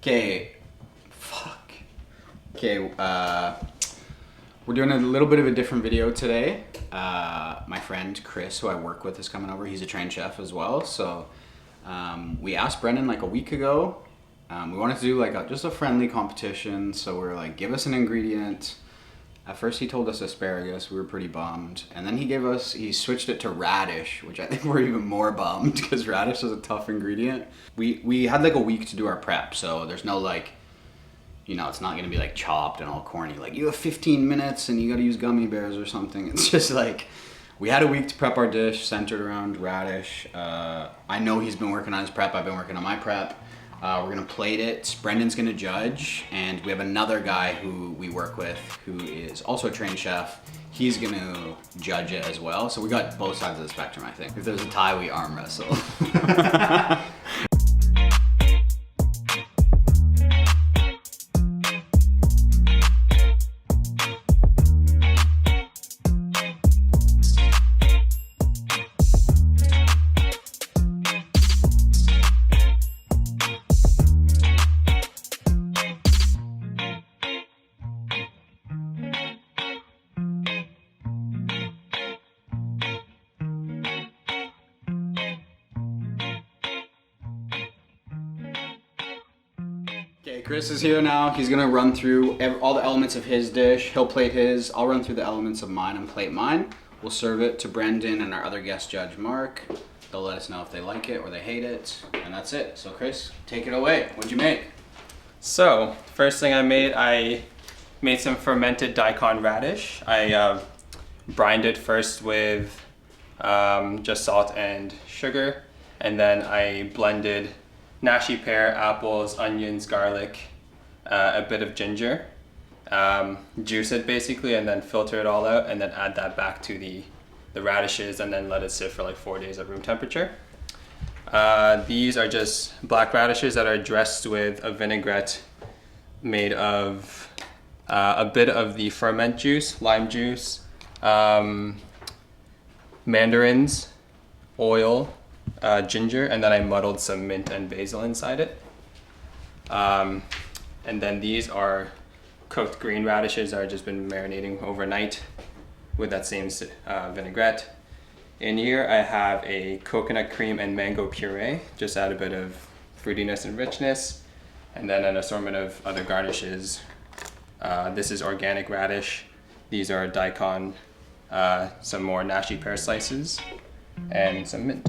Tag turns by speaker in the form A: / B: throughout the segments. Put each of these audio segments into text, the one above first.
A: Okay, fuck. Okay, we're doing a little bit of a different video today. My friend Chris, who I work with, is coming over. He's a trained chef as well. So we asked Brendan like a week ago. We wanted to do like just a friendly competition. So we're like, give us an ingredient. At first he told us asparagus, we were pretty bummed. And then he switched it to radish, which I think we're even more bummed because radish is a tough ingredient. We had like a week to do our prep, so there's no like, you know, it's not gonna be like chopped and all corny. Like you have 15 minutes and you gotta use gummy bears or something. It's just like, we had a week to prep our dish centered around radish. I know he's been working on his prep, I've been working on my prep. We're gonna plate it, Brendan's gonna judge, and we have another guy who we work with who is also a trained chef. He's gonna judge it as well. So we got both sides of the spectrum, I think. If there's a tie, we arm wrestle. Okay, Chris is here now. He's gonna run through all the elements of his dish. He'll plate his, I'll run through the elements of mine and plate mine. We'll serve it to Brendan and our other guest judge, Mark. They'll let us know if they like it or they hate it, and that's it. So Chris, take it away. What'd you make?
B: So, first thing I made some fermented daikon radish. I brined it first with just salt and sugar, and then I blended nashi pear, apples, onions, garlic, a bit of ginger, juice it basically, and then filter it all out, and then add that back to the radishes, and then let it sit for like 4 days at room temperature. These are just black radishes that are dressed with a vinaigrette made of a bit of the ferment juice, lime juice, mandarins, oil, ginger, and then I muddled some mint and basil inside it. And then these are cooked green radishes that have just been marinating overnight with that same vinaigrette. In here I have a coconut cream and mango puree, just add a bit of fruitiness and richness, and then an assortment of other garnishes. This is organic radish, these are daikon, some more nashi pear slices, and some mint.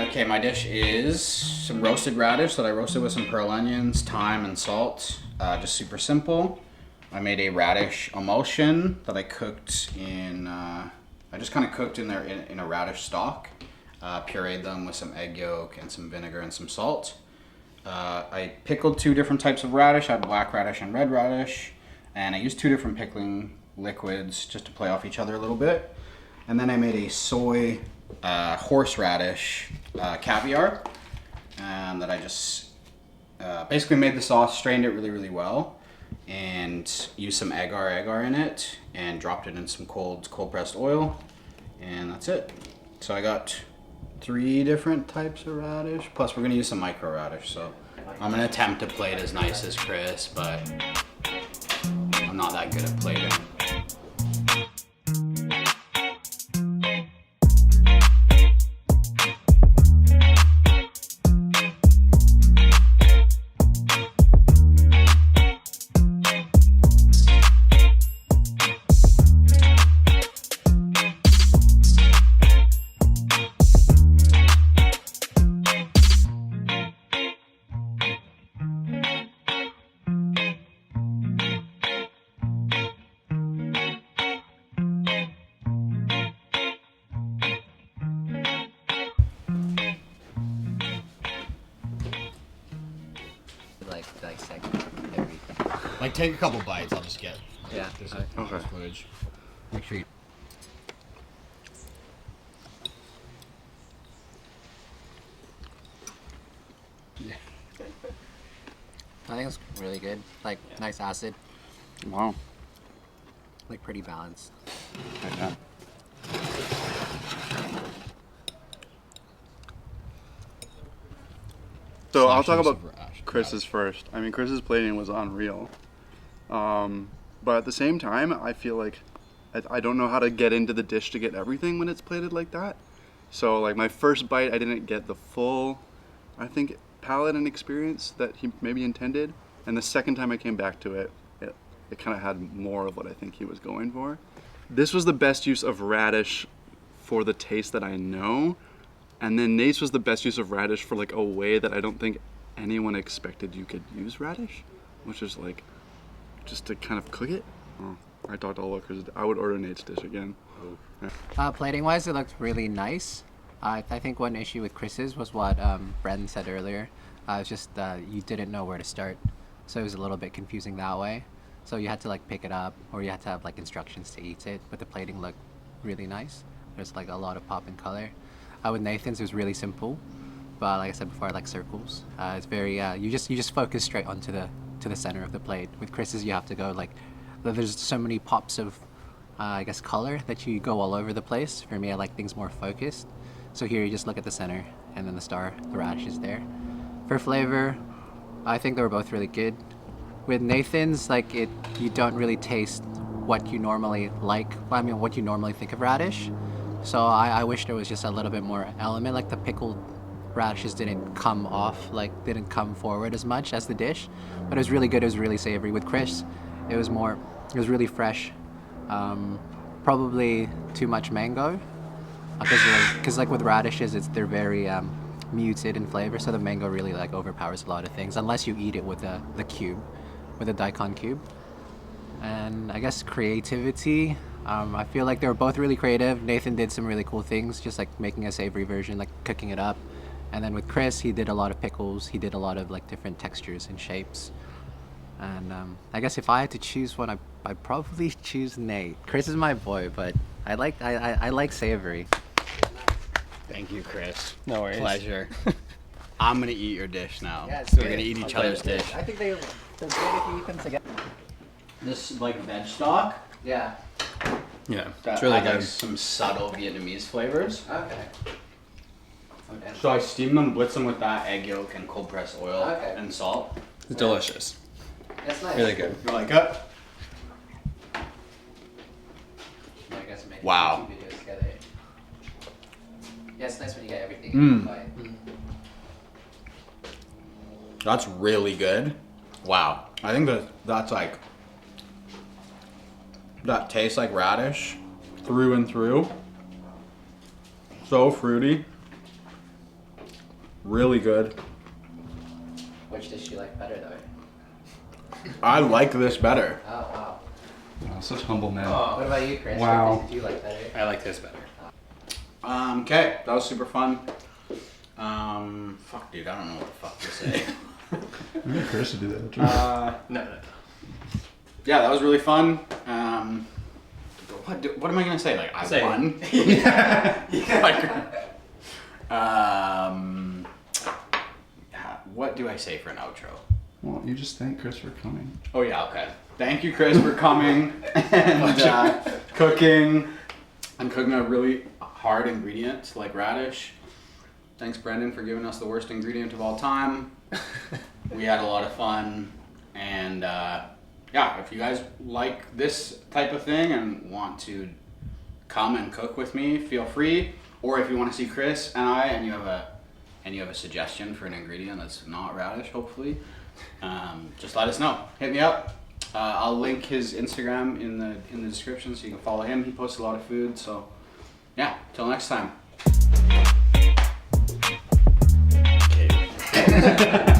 A: Okay, my dish is some roasted radish that I roasted with some pearl onions, thyme, and salt. Just super simple. I made a radish emulsion that I cooked in, I just kind of cooked in there in a radish stock. Pureed them with some egg yolk and some vinegar and some salt. I pickled 2 different types of radish. I had black radish and red radish. And I used 2 different pickling liquids just to play off each other a little bit. And then I made a soy horseradish caviar that I just basically made the sauce, strained it really well, and used some agar in it, and dropped it in some cold pressed oil, and that's it. So I got 3 different types of radish, plus we're gonna use some micro radish, so I'm gonna attempt to plate as nice as Chris, but I'm not that good at plating.
C: like dissect everything.
D: Like, take a couple bites. I'll just get
C: Yeah.
D: this
A: Okay.
D: footage. Make sure you.
C: I think it's really good. Like nice acid,
A: Wow.
C: like pretty balanced.
A: Yeah.
E: So I'll talk
D: Slashes
E: about
D: of rash.
E: Chris's first. I mean, Chris's plating was unreal. But at the same time, I feel like I don't know how to get into the dish to get everything when it's plated like that. So like my first bite, I didn't get the full, I think, palate and experience that he maybe intended. And the second time I came back to it, it kind of had more of what I think he was going for. This was the best use of radish for the taste that I know. And then Nate's was the best use of radish for like a way that I don't think anyone expected you could use radish, which is like just to kind of cook it. Oh, I talked all over because I would order Nate's dish again.
C: Plating wise, it looked really nice. I think one issue with Chris's was what Brendan said earlier. It's just you didn't know where to start, so it was a little bit confusing that way. So you had to like pick it up, or you had to have like instructions to eat it. But the plating looked really nice. There's like a lot of pop and color. With Nathan's, it was really simple, but like I said before, I like circles. It's very you just focus straight onto the center of the plate. With Chris's, you have to go like there's so many pops of I guess color that you go all over the place. For me, I like things more focused. So here you just look at the center, and then the radish is there. For flavor, I think they were both really good. With Nathan's, like you don't really taste what you normally like. I mean, what you normally think of radish. So I wish there was just a little bit more element, like the pickled radishes didn't come forward as much as the dish, but it was really good. It was really savory. With Chris, it was really fresh. Probably too much mango, because like with radishes, they're very muted in flavor, so the mango really like overpowers a lot of things unless you eat it with the cube, with a daikon cube. And I guess creativity. I feel like they were both really creative. Nathan did some really cool things, just like making a savory version, like cooking it up. And then with Chris, he did a lot of pickles. He did a lot of like different textures and shapes. And I guess if I had to choose one, I'd probably choose Nate. Chris is my boy, but I like savory.
A: Thank you, Chris.
B: No worries.
A: Pleasure. I'm gonna eat your dish now.
C: Yeah, it's
A: We're
C: good.
A: gonna eat each other's dish.
C: I think they're good if you eat them together.
A: This like veg stock.
C: Yeah.
B: Yeah,
A: That
B: it's really
A: had, like,
B: good.
A: some subtle Vietnamese flavors.
C: Okay.
A: So I steam them, blitz them with that egg yolk and cold pressed oil
C: Okay.
A: and salt.
B: It's delicious.
C: That's nice.
B: Really good.
A: You like it?
C: Yeah, I guess we're making
A: Wow.
C: 2 videos together. Yeah, it's nice when you get everything
A: Mm.
C: in one bite.
A: That's really good. Wow. I think that's like that tastes like radish through and through. So fruity. Really good.
C: Which dish do you like better though?
A: I like this better.
C: Oh wow.
D: Oh, such humble man.
C: What about you, Chris?
D: Wow.
C: What dish do you like better?
B: I like this better.
A: Okay, that was super fun. Fuck dude, I don't know what the fuck to say.
D: Maybe Chris should do that.
B: No.
A: Yeah, that was really fun. What am I gonna say? Like I
B: Say it.
A: won. What do I say for an outro?
D: Well, you just thank Chris for coming.
A: Oh yeah, okay. Thank you, Chris, for coming and cooking a really hard ingredient like radish. Thanks, Brendan, for giving us the worst ingredient of all time. We had a lot of fun, and yeah, if you guys like this type of thing and want to come and cook with me, feel free. Or if you want to see Chris and I, and you have a suggestion for an ingredient that's not radish, hopefully, just let us know. Hit me up. I'll link his Instagram in the description so you can follow him. He posts a lot of food. So yeah, till next time. Okay.